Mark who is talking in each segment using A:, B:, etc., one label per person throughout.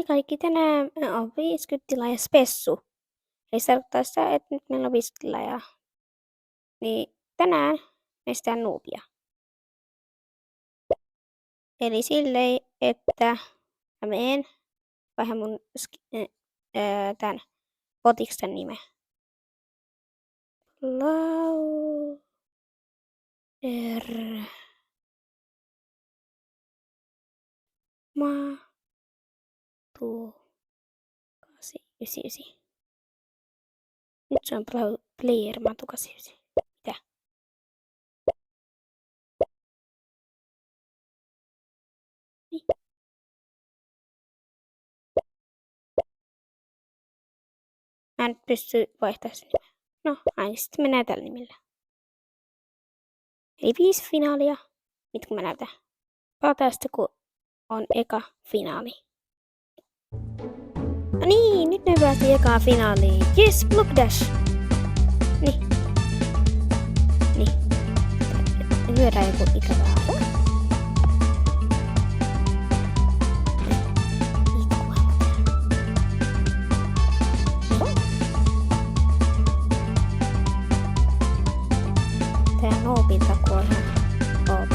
A: Hei kaikki, tänään on 50 tilaa spessu. Eli se tarkoittaa sitä, että nyt meillä on 50 tilaa. Niin tänään meistä on nuupia. Eli silleen, että mä menen vähän mun tän kotiksen nimen. Lauer. Matu 899. Nyt se on player Matu 899. Mitä? Niin. Mä en pysty vaihtamaan sen nimeä. No, aina sitten mennään tällä nimellä. Eli 5 finaalia. Nyt kun mä näytän. Palataan sitten, kun on eka finaali. No niin, nyt me päästiin ekaan finaaliin. Yes, Block Dash! Niin. Lyödään joku ikävä aika. Tää noobin takuu on ihan OP.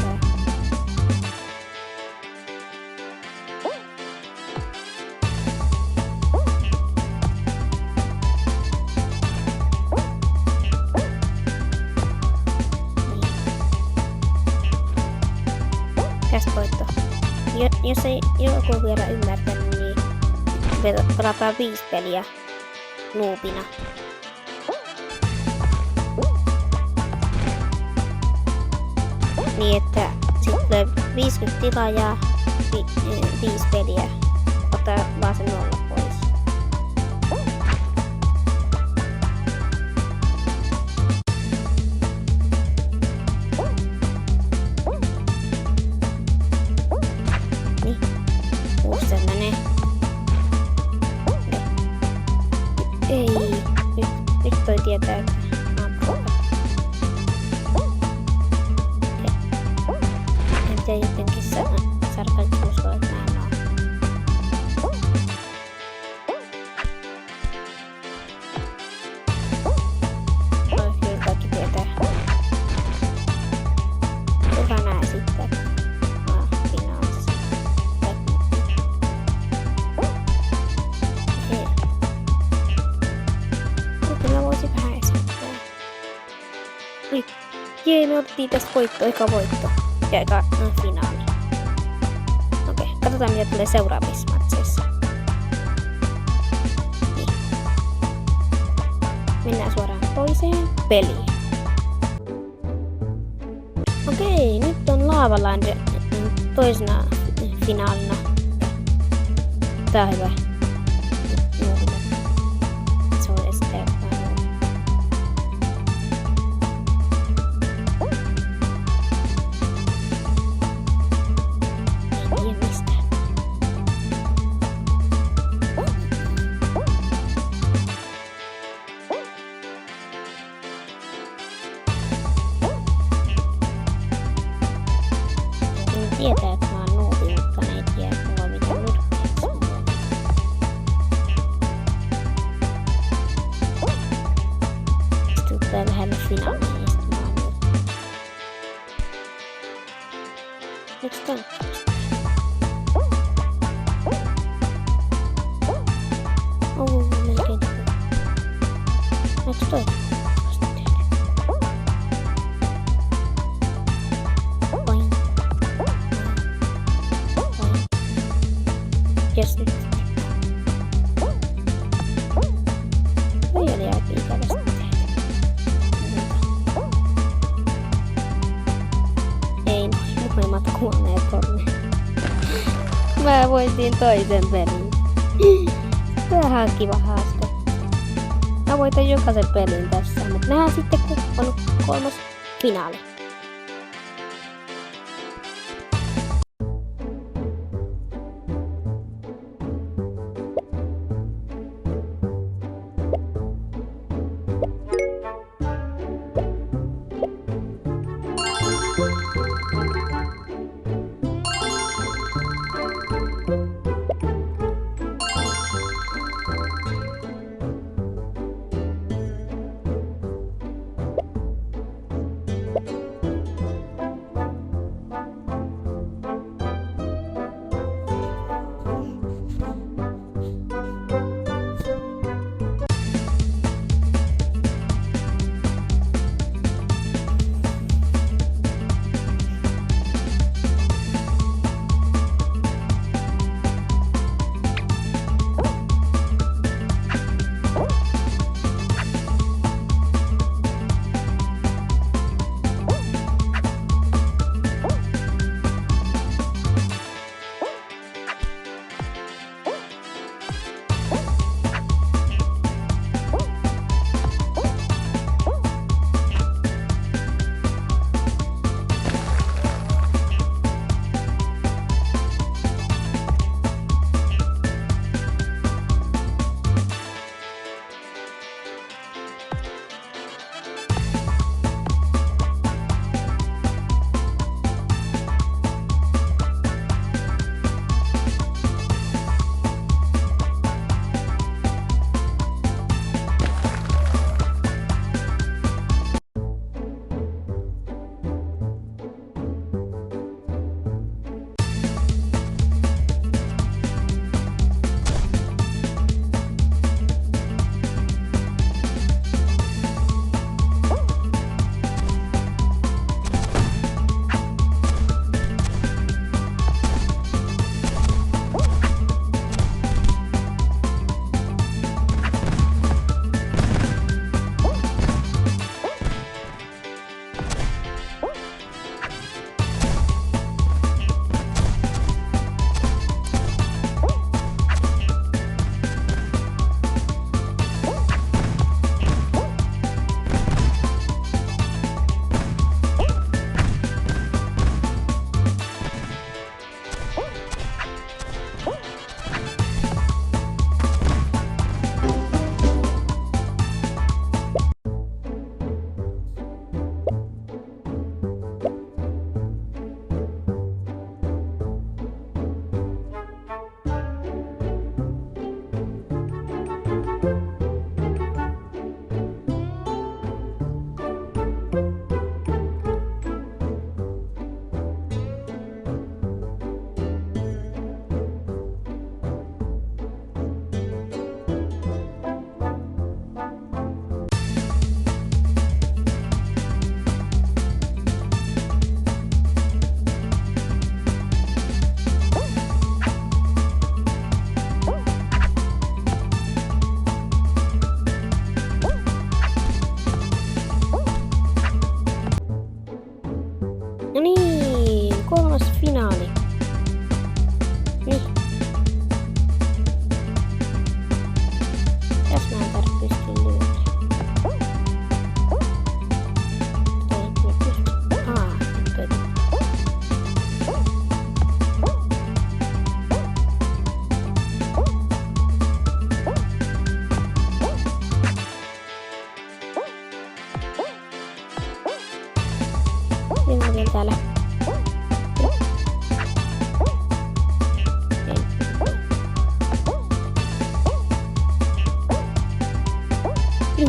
A: Tästä voitto. Jos ei joku vielä ymmärtänyt, niin pelataan 5 peliä noobina. Niin että sitten tulee 50 tilaa ja 5 peliä. Ottaa vaan se 0 pois. Niin. Uusi tällainen. Ei. Nyt toi tietää, että ja jotenkin saada kaikki uskoa, että mä en oo. Oi, kyllä kaikki tietää. Kuka nää sitten? Finaalissa. Kyllä voisi vähän esittää. Oi, jee, me otettiin tästä voitto, eka voitto. Ja eka finaali. Okei, katsotaan mitä tulee seuraavissa matseissa. Niin. Mennään suoraan toiseen peliin. Okei, nyt on Lava Land toisena finaalina. Tää on hyvä. Se on estää. Tietää, että mä oon nuubi, mutta ne ei tiedä, että mulla on mitään nyrkkeitä. Sitten tulee lähellä finaalia, ja sitten mä oon nyrkkeitä. Miks tankkaista? Melkein tuli. Miks toi? Jes nyt. Toi oli aika ikävästi tehdä. Ei noin, molemmat kuoneet tonne. Mä voitin toisen pelin. Tämähän on kiva haaste. Mä voitan jokaisen pelin tässä, mutta nähdään sitten kun on 3. finaali.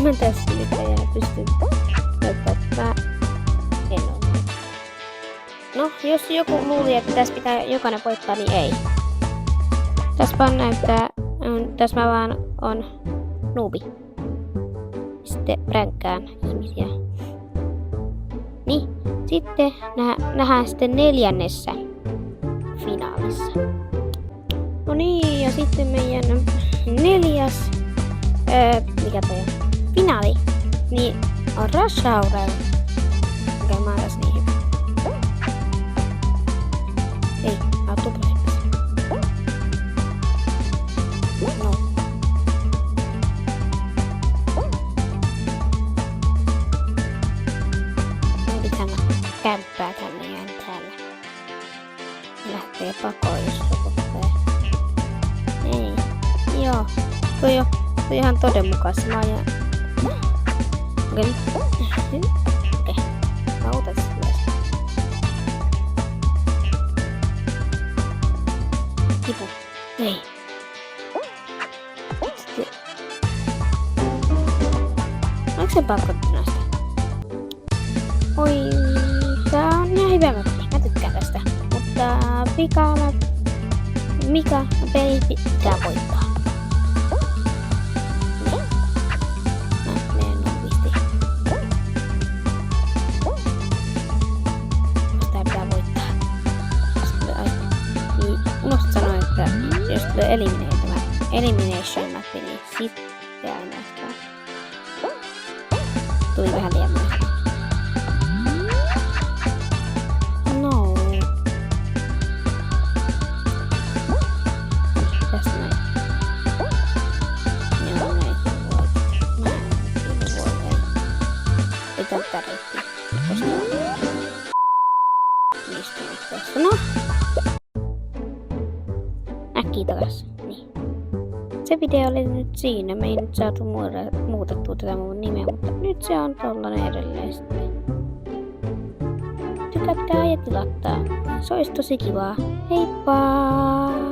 A: En mä tässä yrittäjää pysty näyttämään. En ole. No, jos joku luuli, että tässä pitää jokainen voittaa, niin ei. Tässä vaan näyttää, tässä mä vaan on nuubi. Sitten pränkkään ihmisiä. Niin, sitten nähdään sitten 4. finaalissa. No niin, ja sitten meidän 4. mikä toi on? Finaali. Niin on Rush Hour. Okei, mä oon tässä niin hyvä. Ei, mä oon tuplahyppäs. No. Mä pitää kämppää tänne jään täällä. Lähtee pakoon, jos joku tulee. Ei. Joo. Toi on ihan todenmukaista. Mä ajan... Okei. Mä otan sitä ylös. Tipu. Ei. Sitten... Onko se pakko näistä? Oi, tää on ihan hyvä mappi. Mä tykkään tästä. Mutta mikä peli pitää voittaa? Jos tulee elimination mappi, niin sitten ainoastaan tuli vähän liian myöhään. No. Tästä näin. Joo, näin voi. Mä en voi. Ei tätä reitti. Mistä nyt tässä? No. Äkkiä takas. Niin. Se video oli nyt siinä. Me ei nyt saatu muutettua tätä mun nimeä, mutta nyt se on tollanen edelleen sitten. Tykätkää ja tilattaa. Se olisi tosi kivaa. Heippa!